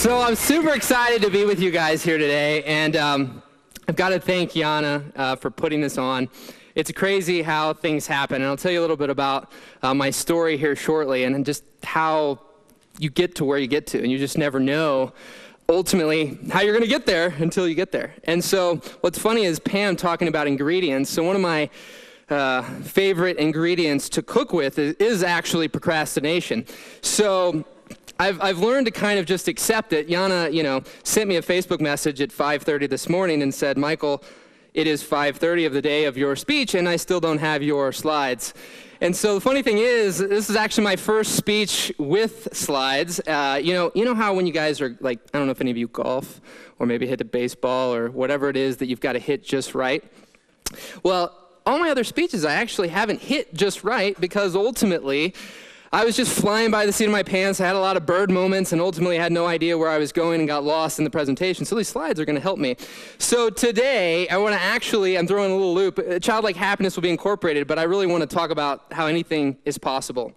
So I'm super excited to be with you guys here today, and I've got to thank Yana for putting this on. It's crazy how things happen, and I'll tell you a little bit about my story here shortly, and just how you get to where you get to, and you just never know ultimately how you're going to get there until you get there. And so what's funny is Pam talking about ingredients. So one of my favorite ingredients to cook with is actually procrastination. So I've learned to kind of just accept it. Yana, sent me a Facebook message at 5:30 this morning and said, "Michael, it is 5:30 of the day of your speech, and I still don't have your slides." And so the funny thing is, this is actually my first speech with slides. You know how when you guys are like, I don't know if any of you golf or maybe hit a baseball or whatever it is that you've got to hit just right. Well, all my other speeches I actually haven't hit just right because ultimately I was just flying by the seat of my pants. I had a lot of bird moments and ultimately had no idea where I was going and got lost in the presentation. So these slides are going to help me. So today, I'm throwing a little loop. Childlike happiness will be incorporated, but I really want to talk about how anything is possible.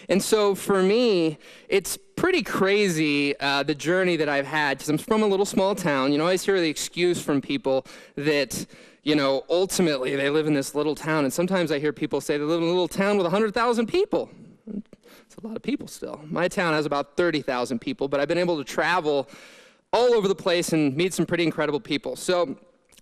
And so for me, it's pretty crazy, the journey that I've had, because I'm from a little small town. I always hear the excuse from people that, ultimately they live in this little town. And sometimes I hear people say they live in a little town with 100,000 people. It's a lot of people still. My town has about 30,000 people, but I've been able to travel all over the place and meet some pretty incredible people. So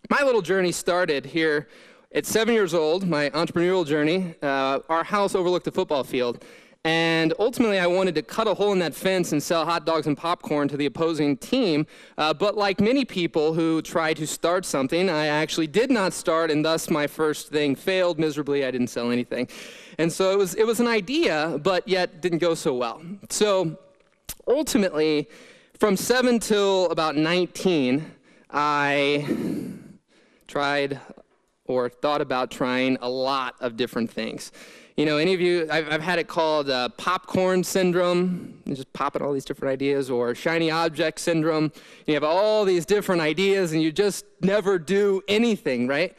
my little journey started here at 7 years old, my entrepreneurial journey. Our house overlooked the football field. And ultimately, I wanted to cut a hole in that fence and sell hot dogs and popcorn to the opposing team. But like many people who try to start something, I actually did not start, and thus my first thing failed miserably. I didn't sell anything. And so it was an idea, but yet didn't go so well. So ultimately, from 7 till about 19, I tried or thought about trying a lot of different things. Any of you, I've had it called popcorn syndrome. You're just popping all these different ideas, or shiny object syndrome. You have all these different ideas, and you just never do anything, right?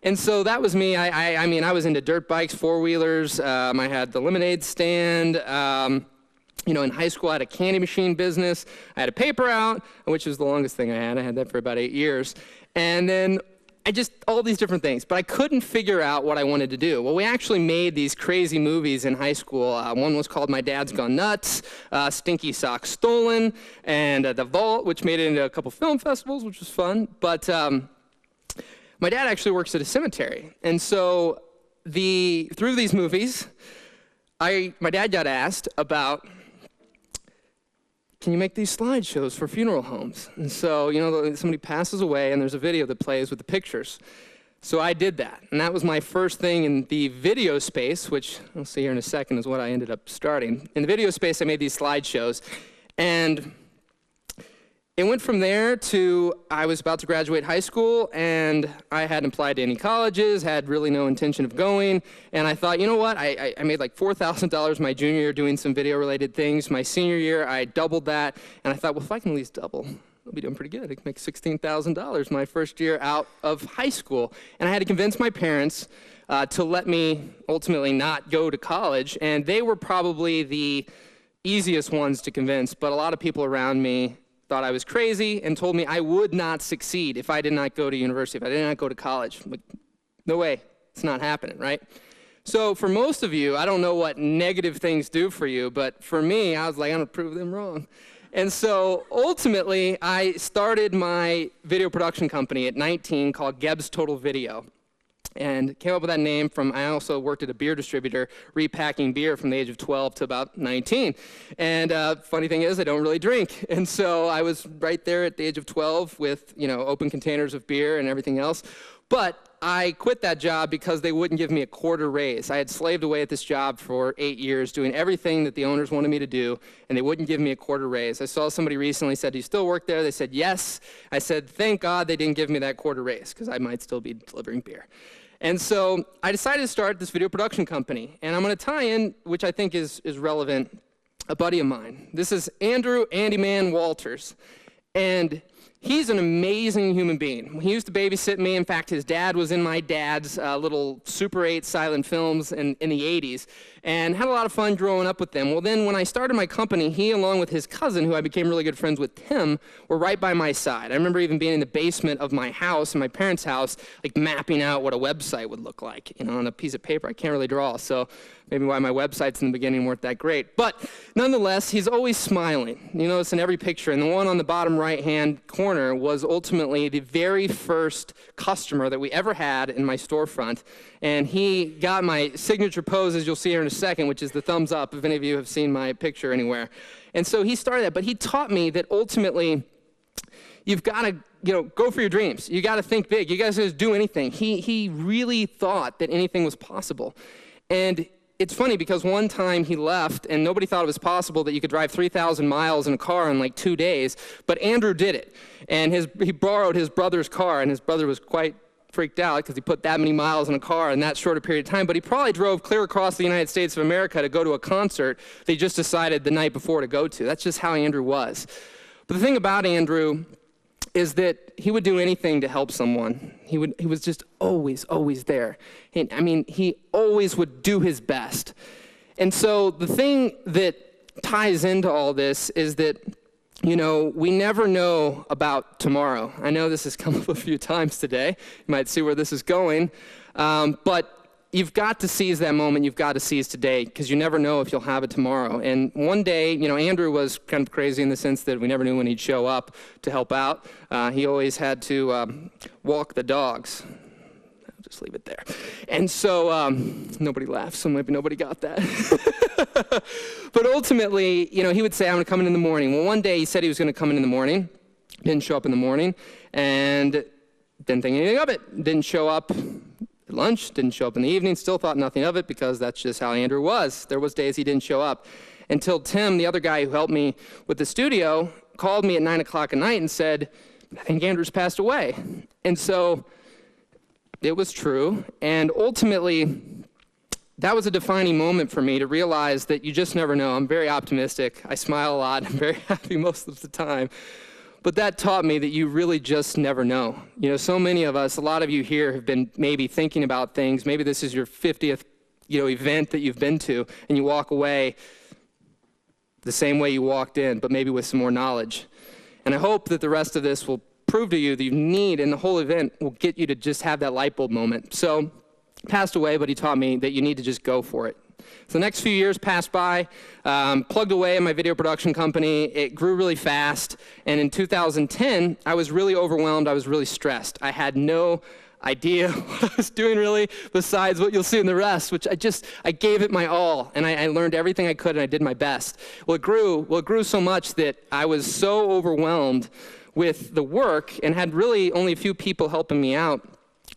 And so that was me. I was into dirt bikes, four-wheelers. I had the lemonade stand. In high school, I had a candy machine business. I had a paper out, which was the longest thing I had. I had that for about 8 years. And then all these different things, but I couldn't figure out what I wanted to do. Well, we actually made these crazy movies in high school. One was called My Dad's Gone Nuts, Stinky Socks Stolen, and The Vault, which made it into a couple film festivals, which was fun. But my dad actually works at a cemetery. And so through these movies, my dad got asked about, can you make these slideshows for funeral homes? And so, somebody passes away and there's a video that plays with the pictures. So I did that. And that was my first thing in the video space, which I'll see here in a second is what I ended up starting. In the video space, I made these slideshows. And it went from there to I was about to graduate high school, and I hadn't applied to any colleges, had really no intention of going. And I thought, you know what? I made like $4,000 my junior year doing some video-related things. My senior year, I doubled that. And I thought, well, if I can at least double, I'll be doing pretty good. I can make $16,000 my first year out of high school. And I had to convince my parents to let me ultimately not go to college. And they were probably the easiest ones to convince, but a lot of people around me thought I was crazy and told me I would not succeed if I did not go to university, if I did not go to college. Like, no way, it's not happening, right? So for most of you, I don't know what negative things do for you, but for me, I was like, I'm gonna prove them wrong. And so ultimately, I started my video production company at 19 called Gebb's Total Video. And came up with that name I also worked at a beer distributor, repacking beer from the age of 12 to about 19. And funny thing is, I don't really drink. And so I was right there at the age of 12 with, open containers of beer and everything else. But I quit that job because they wouldn't give me a quarter raise. I had slaved away at this job for 8 years, doing everything that the owners wanted me to do, and they wouldn't give me a quarter raise. I saw somebody recently said, "Do you still work there?" They said, "Yes." I said, "Thank God they didn't give me that quarter raise, because I might still be delivering beer." And so I decided to start this video production company. And I'm going to tie in, which I think is relevant, a buddy of mine. This is Andy Man Walters. And He's an amazing human being. He used to babysit me. In fact, his dad was in my dad's little Super 8 silent films in the 80s, and had a lot of fun growing up with them. Well, then when I started my company, he, along with his cousin, who I became really good friends with, Tim, were right by my side. I remember even being in the basement of my house, in my parents' house, like mapping out what a website would look like, on a piece of paper. I can't really draw, so maybe why my websites in the beginning weren't that great. But nonetheless, he's always smiling. You notice in every picture. And the one on the bottom right-hand corner was ultimately the very first customer that we ever had in my storefront. And he got my signature pose, as you'll see here in a second, which is the thumbs up, if any of you have seen my picture anywhere. And so he started that. But he taught me that ultimately you've got to go for your dreams. You got to think big. You guys just do anything. He really thought that anything was possible. And it's funny because one time he left and nobody thought it was possible that you could drive 3,000 miles in a car in like 2 days, but Andrew did it. And he borrowed his brother's car, and his brother was quite freaked out because he put that many miles in a car in that short a period of time, but he probably drove clear across the United States of America to go to a concert that he just decided the night before to go to. That's just how Andrew was. But the thing about Andrew is that he would do anything to help someone. He was just always there. He always would do his best. And so the thing that ties into all this is that, we never know about tomorrow. I know this has come up a few times today. You might see where this is going. But you've got to seize that moment. You've got to seize today, because you never know if you'll have it tomorrow. And one day, Andrew was kind of crazy in the sense that we never knew when he'd show up to help out. He always had to walk the dogs. I'll just leave it there. And so nobody laughed, so maybe nobody got that. But ultimately, he would say, I'm going to come in the morning. Well, one day he said he was going to come in the morning. Didn't show up in the morning. And didn't think anything of it. Didn't show up at lunch, didn't show up in the evening, still thought nothing of it because that's just how Andrew was. There was days he didn't show up until Tim, the other guy who helped me with the studio, called me at 9 o'clock at night and said, I think Andrew's passed away. And so it was true. And ultimately, that was a defining moment for me to realize that you just never know. I'm very optimistic. I smile a lot. I'm very happy most of the time. But that taught me that you really just never know. So many of us, a lot of you here have been maybe thinking about things. Maybe this is your 50th, event that you've been to, and you walk away the same way you walked in, but maybe with some more knowledge. And I hope that the rest of this will prove to you that you need, and the whole event will get you to just have that light bulb moment. So, passed away, but he taught me that you need to just go for it. So the next few years passed by, plugged away in my video production company. It grew really fast. And in 2010, I was really overwhelmed. I was really stressed. I had no idea what I was doing really, besides what you'll see in the rest, which I gave it my all. And I learned everything I could, and I did my best. Well, it grew so much that I was so overwhelmed with the work and had really only a few people helping me out.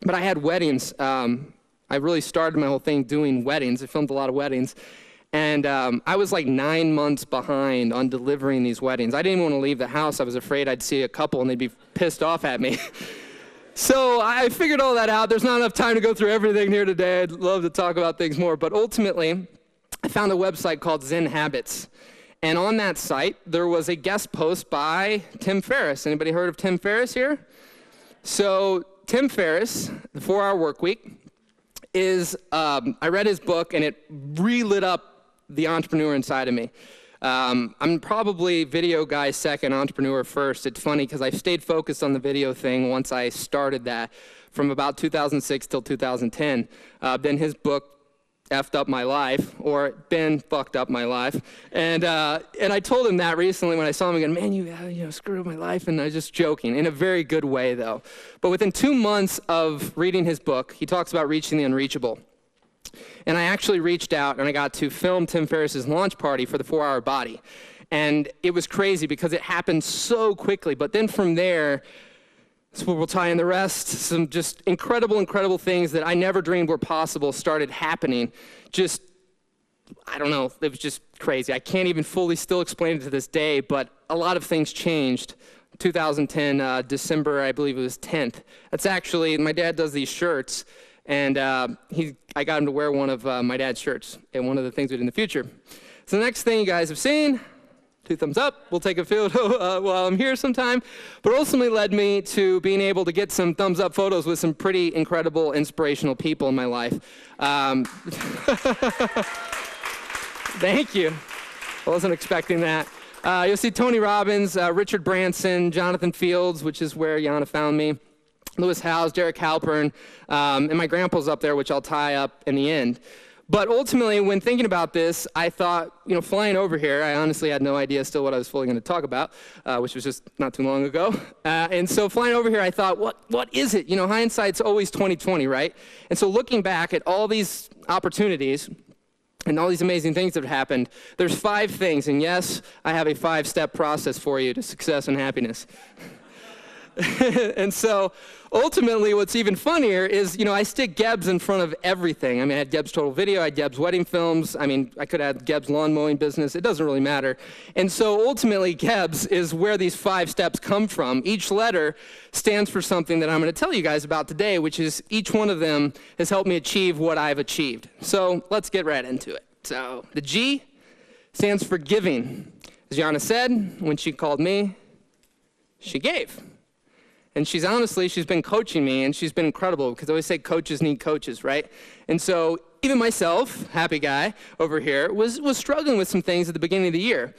But I had weddings. I really started my whole thing doing weddings. I filmed a lot of weddings. And I was like 9 months behind on delivering these weddings. I didn't even want to leave the house. I was afraid I'd see a couple and they'd be pissed off at me. So I figured all that out. There's not enough time to go through everything here today. I'd love to talk about things more. But ultimately, I found a website called Zen Habits. And on that site, there was a guest post by Tim Ferriss. Anybody heard of Tim Ferriss here? So Tim Ferriss, The 4-Hour Workweek, is, I read his book, and it re-lit up the entrepreneur inside of me. I'm probably video guy second, entrepreneur first. It's funny because I stayed focused on the video thing once I started that from about 2006 till 2010. Then his book effed up my life, or Ben fucked up my life. And I told him that recently when I saw him again, man, you screwed up my life. And I was just joking, in a very good way, though. But within 2 months of reading his book, he talks about reaching the unreachable. And I actually reached out, and I got to film Tim Ferriss's launch party for the 4-Hour Body. And it was crazy because it happened so quickly. But then from there, that's where we'll tie in the rest. Some just incredible things that I never dreamed were possible started happening. Just, I don't know, it was just crazy. I can't even fully still explain it to this day, but a lot of things changed. 2010, December, I believe it was 10th. That's actually, my dad does these shirts, and I got him to wear one of my dad's shirts, and one of the things we did in the future. So the next thing you guys have seen, 2 thumbs up. We'll take a photo while I'm here sometime. But ultimately led me to being able to get some thumbs up photos with some pretty incredible, inspirational people in my life. Thank you. I wasn't expecting that. You'll see Tony Robbins, Richard Branson, Jonathan Fields, which is where Yana found me, Lewis Howes, Derek Halpern, and my grandpa's up there, which I'll tie up in the end. But ultimately, when thinking about this, I thought, flying over here, I honestly had no idea still what I was fully going to talk about, which was just not too long ago. And so flying over here, I thought, what is it? Hindsight's always 20/20, right? And so looking back at all these opportunities and all these amazing things that have happened, there's 5 things. And yes, I have a 5-step process for you to success and happiness. And so ultimately what's even funnier is, I stick Gebs in front of everything. I had Geb's Total Video, I had Geb's wedding films. I could have Geb's lawn mowing business. It doesn't really matter. And so ultimately Gebs is where these 5 steps come from. Each letter stands for something that I'm going to tell you guys about today, which is each one of them has helped me achieve what I've achieved. So let's get right into it. So the G stands for giving. As Yana said, when she called me, she gave. And she's been coaching me, and she's been incredible, because I always say coaches need coaches, right? And so even myself, happy guy over here, was struggling with some things at the beginning of the year.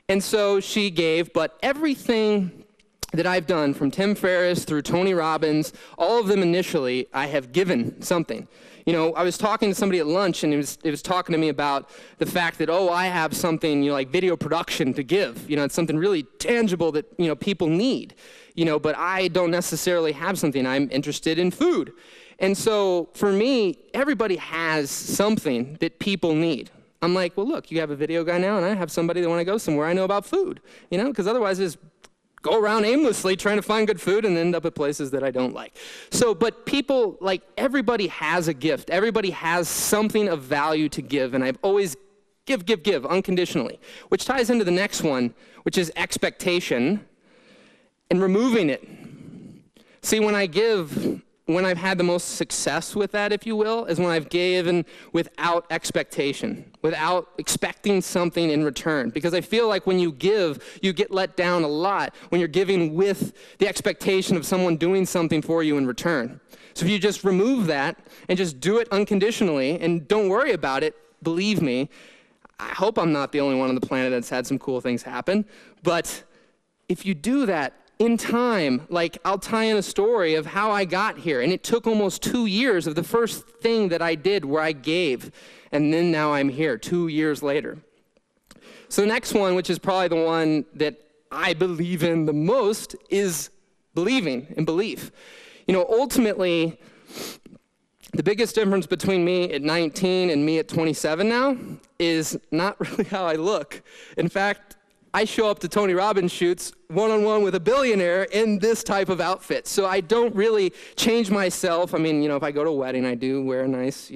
And so she gave, but everything that I've done, from Tim Ferriss through Tony Robbins, all of them initially, I have given something. I was talking to somebody at lunch, and it was talking to me about the fact that, I have something, like video production to give. It's something really tangible that, people need. But I don't necessarily have something. I'm interested in food. And so for me, everybody has something that people need. I'm like, well, look, you have a video guy now, and I have somebody that want to go somewhere I know about food, because otherwise it's go around aimlessly trying to find good food and end up at places that I don't like. So, but people, everybody has a gift. Everybody has something of value to give, and I've always give unconditionally, which ties into the next one, which is expectation and removing it. See, when I've had the most success with that, if you will, is when I've given without expectation, without expecting something in return. Because I feel like when you give, you get let down a lot when you're giving with the expectation of someone doing something for you in return. So if you just remove that and just do it unconditionally and don't worry about it, believe me, I hope I'm not the only one on the planet that's had some cool things happen. But if you do that, in time, I'll tie in a story of how I got here. And it took almost 2 years of the first thing that I did where I gave. And then now I'm here 2 years later. So the next one, which is probably the one that I believe in the most, is believing and belief. Ultimately, the biggest difference between me at 19 and me at 27 now is not really how I look. In fact, I show up to Tony Robbins shoots one-on-one with a billionaire in this type of outfit. So I don't really change myself. If I go to a wedding, I do wear a nice,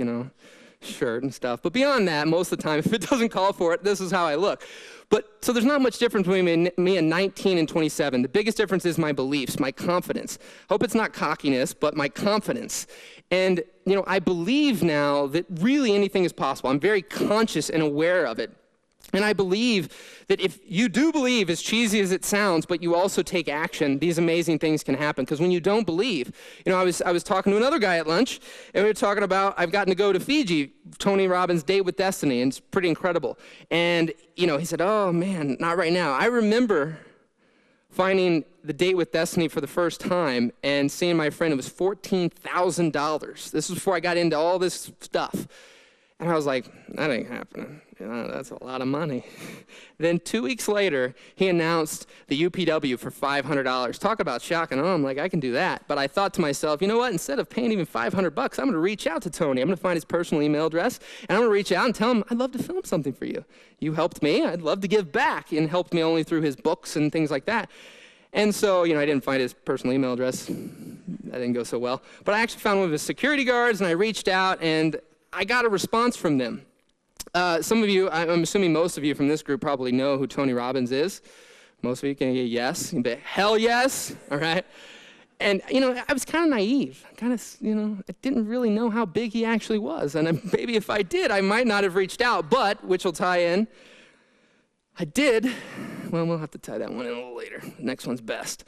shirt and stuff. But beyond that, most of the time, if it doesn't call for it, this is how I look. So there's not much difference between me and 19 and 27. The biggest difference is my beliefs, my confidence. Hope it's not cockiness, but my confidence. And, I believe now that really anything is possible. I'm very conscious and aware of it. And I believe that if you do believe, as cheesy as it sounds, but you also take action, these amazing things can happen. Because when you don't believe, I was talking to another guy at lunch, and we were talking about, I've gotten to go to Fiji, Tony Robbins' Date with Destiny, and it's pretty incredible. And, he said, oh man, not right now. I remember finding the Date with Destiny for the first time and seeing my friend, it was $14,000. This was before I got into all this stuff. And I was like, that ain't happening. That's a lot of money. Then 2 weeks later, he announced the UPW for $500. Talk about shocking. I'm like, I can do that. But I thought to myself, you know what? Instead of paying even $500, I'm going to reach out to Tony. I'm going to find his personal email address, and I'm going to reach out and tell him, I'd love to film something for you. You helped me. I'd love to give back, and helped me only through his books and things like that. And so, I didn't find his personal email address. That didn't go so well. But I actually found one of his security guards, and I reached out, and I got a response from them. Some of you, I'm assuming most of you from this group probably know who Tony Robbins is. Most of you can get yes. You bet, hell yes, all right? And, I was kind of naive. I didn't really know how big he actually was. And maybe if I did, I might not have reached out. But, which will tie in, I did. Well, we'll have to tie that one in a little later. The next one's best.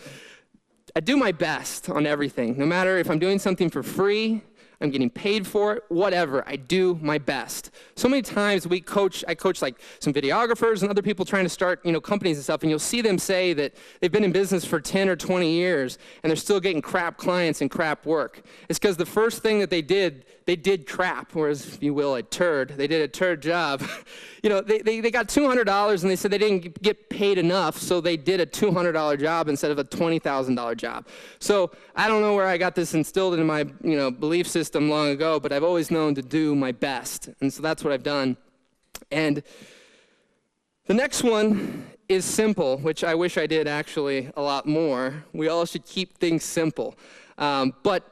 I do my best on everything. No matter if I'm doing something for free, I'm getting paid for it, whatever, I do my best. So many times I coach like some videographers and other people trying to start, companies and stuff, and you'll see them say that they've been in business for 10 or 20 years and they're still getting crap clients and crap work. It's because the first thing that they did crap, or as you will, a turd. They did a turd job. They got $200 and they said they didn't get paid enough, so they did a $200 job instead of a $20,000 job. So I don't know where I got this instilled in my, belief system long ago, but I've always known to do my best. And so that's what I've done. And the next one is simple, which I wish I did actually a lot more. We all should keep things simple. But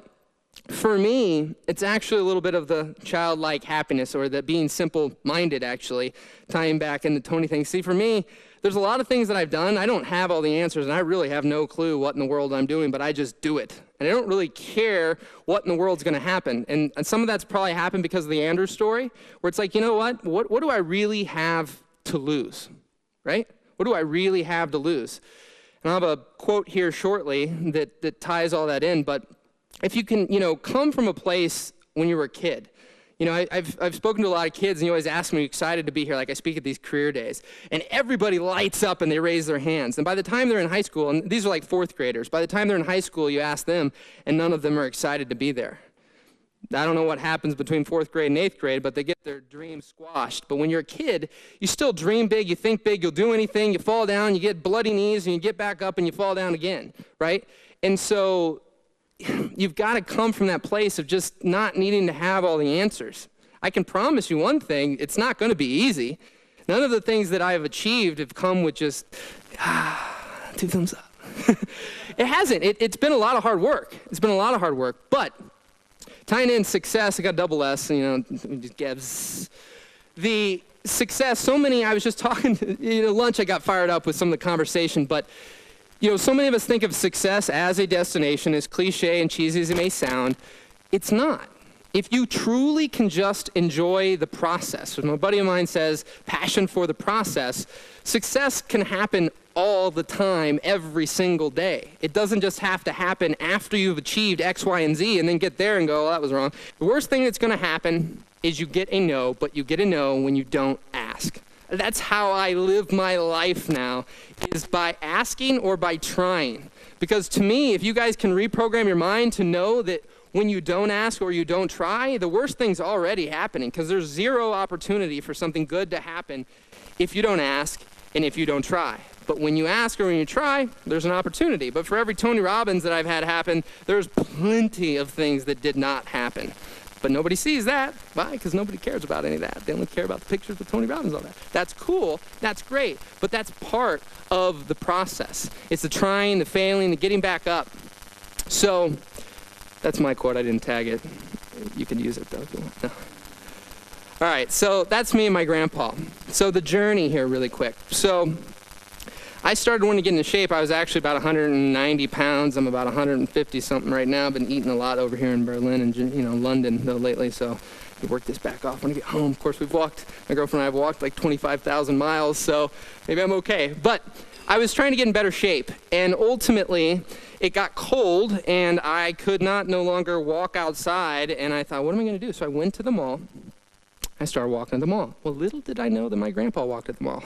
for me, it's actually a little bit of the childlike happiness, or the being simple-minded, actually, tying back into Tony things. See, for me, there's a lot of things that I've done. I don't have all the answers, and I really have no clue what in the world I'm doing, but I just do it. And I don't really care what in the world's going to happen. And some of that's probably happened because of the Andrew story, where it's like, you know what? What do I really have to lose, right? What do I really have to lose? And I'll have a quote here shortly that ties all that in, but if you can, come from a place when you were a kid. I've spoken to a lot of kids, and you always ask me, excited to be here, like I speak at these career days. And everybody lights up and they raise their hands. And by the time they're in high school, and these are like fourth graders, by the time they're in high school, you ask them, and none of them are excited to be there. I don't know what happens between fourth grade and eighth grade, but they get their dreams squashed. But when you're a kid, you still dream big, you think big, you'll do anything, you fall down, you get bloody knees, and you get back up and you fall down again, right? And so you've got to come from that place of just not needing to have all the answers. I can promise you one thing, it's not going to be easy. None of the things that I have achieved have come with just, 2 thumbs up. It hasn't. It's been a lot of hard work. It's been a lot of hard work. But tying in success, I got double S, Gebs. The success, I was just talking, lunch, I got fired up with some of the conversation, but so many of us think of success as a destination, as cliche and cheesy as it may sound. It's not. If you truly can just enjoy the process, as my buddy of mine says, passion for the process, success can happen all the time, every single day. It doesn't just have to happen after you've achieved X, Y, and Z and then get there and go, oh, that was wrong. The worst thing that's going to happen is you get a no, but you get a no when you don't ask. That's how I live my life now, is by asking or by trying. Because to me, if you guys can reprogram your mind to know that when you don't ask or you don't try, the worst thing's already happening, because there's zero opportunity for something good to happen if you don't ask and if you don't try. But when you ask or when you try, there's an opportunity. But for every Tony Robbins that I've had happen, there's plenty of things that did not happen. But nobody sees that. Why? Because nobody cares about any of that. They only care about the pictures with Tony Robbins and all that. That's cool. That's great. But that's part of the process. It's the trying, the failing, the getting back up. So that's my quote. I didn't tag it. You can use it, though, if you want. No. All right. So that's me and my grandpa. So the journey here really quick. So I started wanting to get into shape. I was actually about 190 pounds. I'm about 150 something right now. I've been eating a lot over here in Berlin and London though lately. So we work this back off when I get home. Of course, my girlfriend and I have walked like 25,000 miles. So maybe I'm okay. But I was trying to get in better shape. And ultimately, it got cold and I could no longer walk outside. And I thought, what am I going to do? So I went to the mall. I started walking at the mall. Well, little did I know that my grandpa walked at the mall,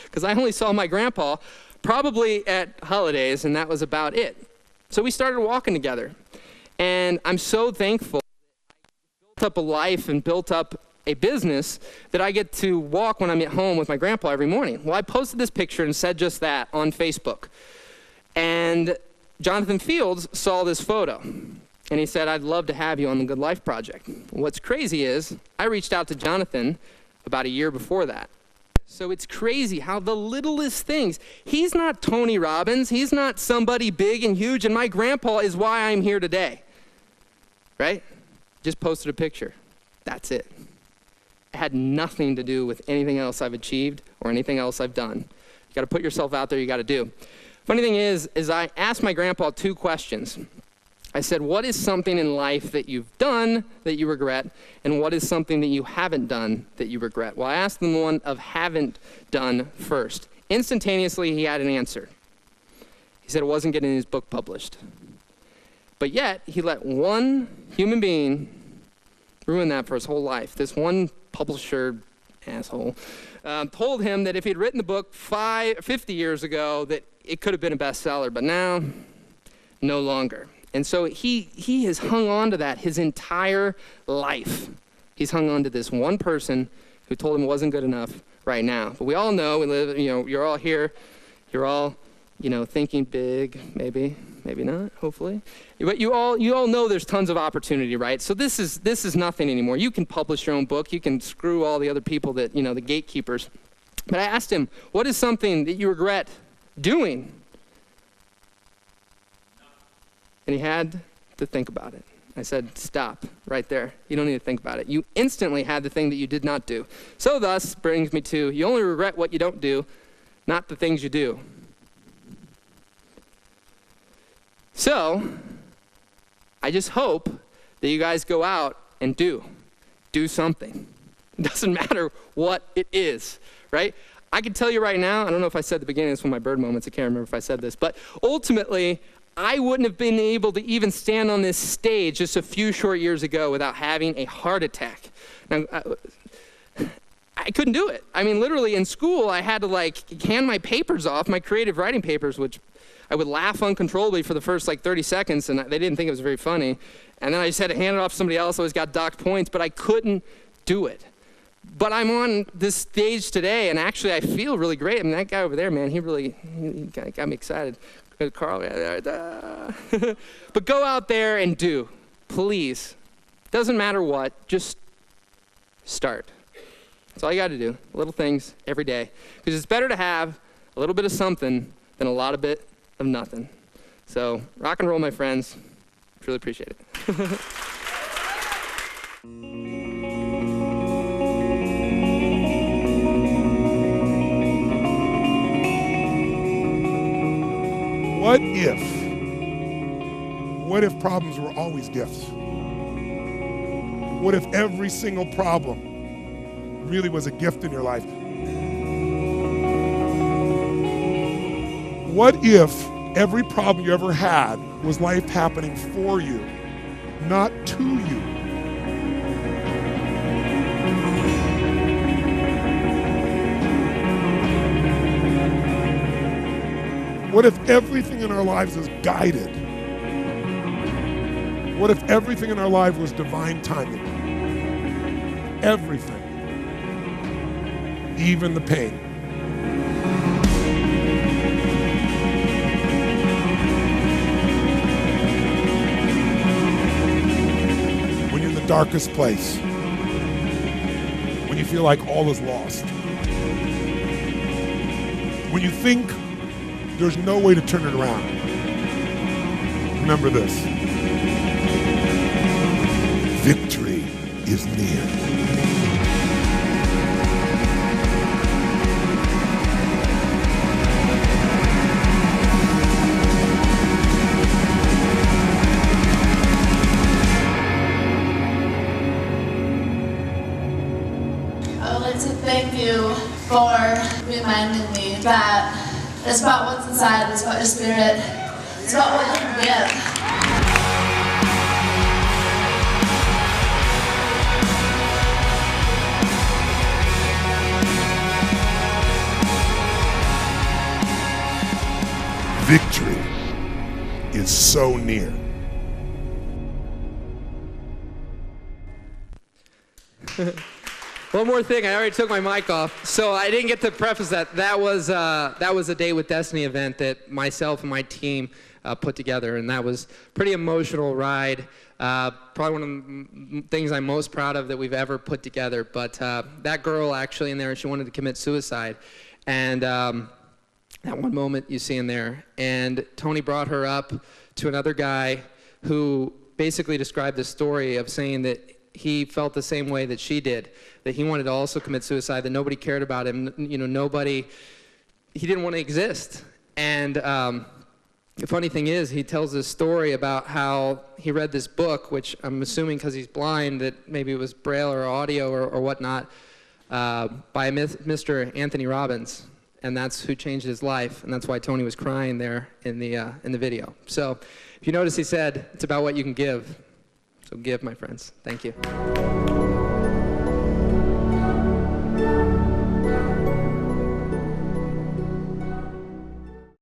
because I only saw my grandpa probably at holidays, and that was about it. So we started walking together, and I'm so thankful that I built up a life and built up a business that I get to walk when I'm at home with my grandpa every morning. Well, I posted this picture and said just that on Facebook, and Jonathan Fields saw this photo. And he said, I'd love to have you on the Good Life Project. What's crazy is I reached out to Jonathan about a year before that. So it's crazy how the littlest things, he's not Tony Robbins, he's not somebody big and huge, and my grandpa is why I'm here today. Right? Just posted a picture. That's it. It had nothing to do with anything else I've achieved or anything else I've done. You got to put yourself out there, you got to do. Funny thing is I asked my grandpa 2 questions. I said, what is something in life that you've done that you regret, and what is something that you haven't done that you regret? Well, I asked them the one of haven't done first. Instantaneously, he had an answer. He said it wasn't getting his book published. But yet, he let one human being ruin that for his whole life. This one publisher asshole told him that if he'd written the book 50 years ago, that it could have been a bestseller, but now, no longer. And so he has hung on to that his entire life. He's hung on to this one person who told him it wasn't good enough right now. But we all know, we live, you're all here, you're all, thinking big, maybe not, hopefully. But you all know there's tons of opportunity, right? So this is nothing anymore. You can publish your own book. You can screw all the other people that, the gatekeepers. But I asked him, what is something that you regret doing? And he had to think about it. I said, stop right there. You don't need to think about it. You instantly had the thing that you did not do. So thus brings me to, you only regret what you don't do, not the things you do. So, I just hope that you guys go out and do something. It doesn't matter what it is, right? I can tell you right now, I don't know if I said at the beginning, it's one of my bird moments, I can't remember if I said this, but ultimately, I wouldn't have been able to even stand on this stage just a few short years ago without having a heart attack. Now, I couldn't do it. I mean, literally in school, I had to hand my papers off, my creative writing papers, which I would laugh uncontrollably for the first 30 seconds, and they didn't think it was very funny. And then I just had to hand it off to somebody else. I always got docked points, but I couldn't do it. But I'm on this stage today, and actually I feel really great. I mean, that guy over there, man, he got me excited. Carl, but go out there and do, please. Doesn't matter what, just start. That's all you got to do, little things every day. Because it's better to have a little bit of something than a lot of nothing. So rock and roll, my friends. Truly appreciate it. What if problems were always gifts? What if every single problem really was a gift in your life? What if every problem you ever had was life happening for you, not to you? What if everything in our lives is guided? What if everything in our life was divine timing? Everything. Even the pain. When you're in the darkest place, when you feel like all is lost, when you think there's no way to turn it around, remember this: victory is near. I would like to thank you for reminding me that it's about what's inside, it's about your spirit, it's about what you can give. Victory is so near. One more thing, I already took my mic off, so I didn't get to preface that. That was a Day with Destiny event that myself and my team put together, and that was a pretty emotional ride. Probably one of the things I'm most proud of that we've ever put together. But that girl actually in there, she wanted to commit suicide, and that one moment you see in there, and Tony brought her up to another guy who basically described the story of saying that he felt the same way that she did, that he wanted to also commit suicide, that nobody cared about him, he didn't want to exist. And the funny thing is, he tells this story about how he read this book, which I'm assuming because he's blind, that maybe it was Braille or audio or whatnot, by Mr. Anthony Robbins. and that's who changed his life, and that's why Tony was crying there in the video. So if you notice, he said, it's about what you can give. So give, my friends. Thank you.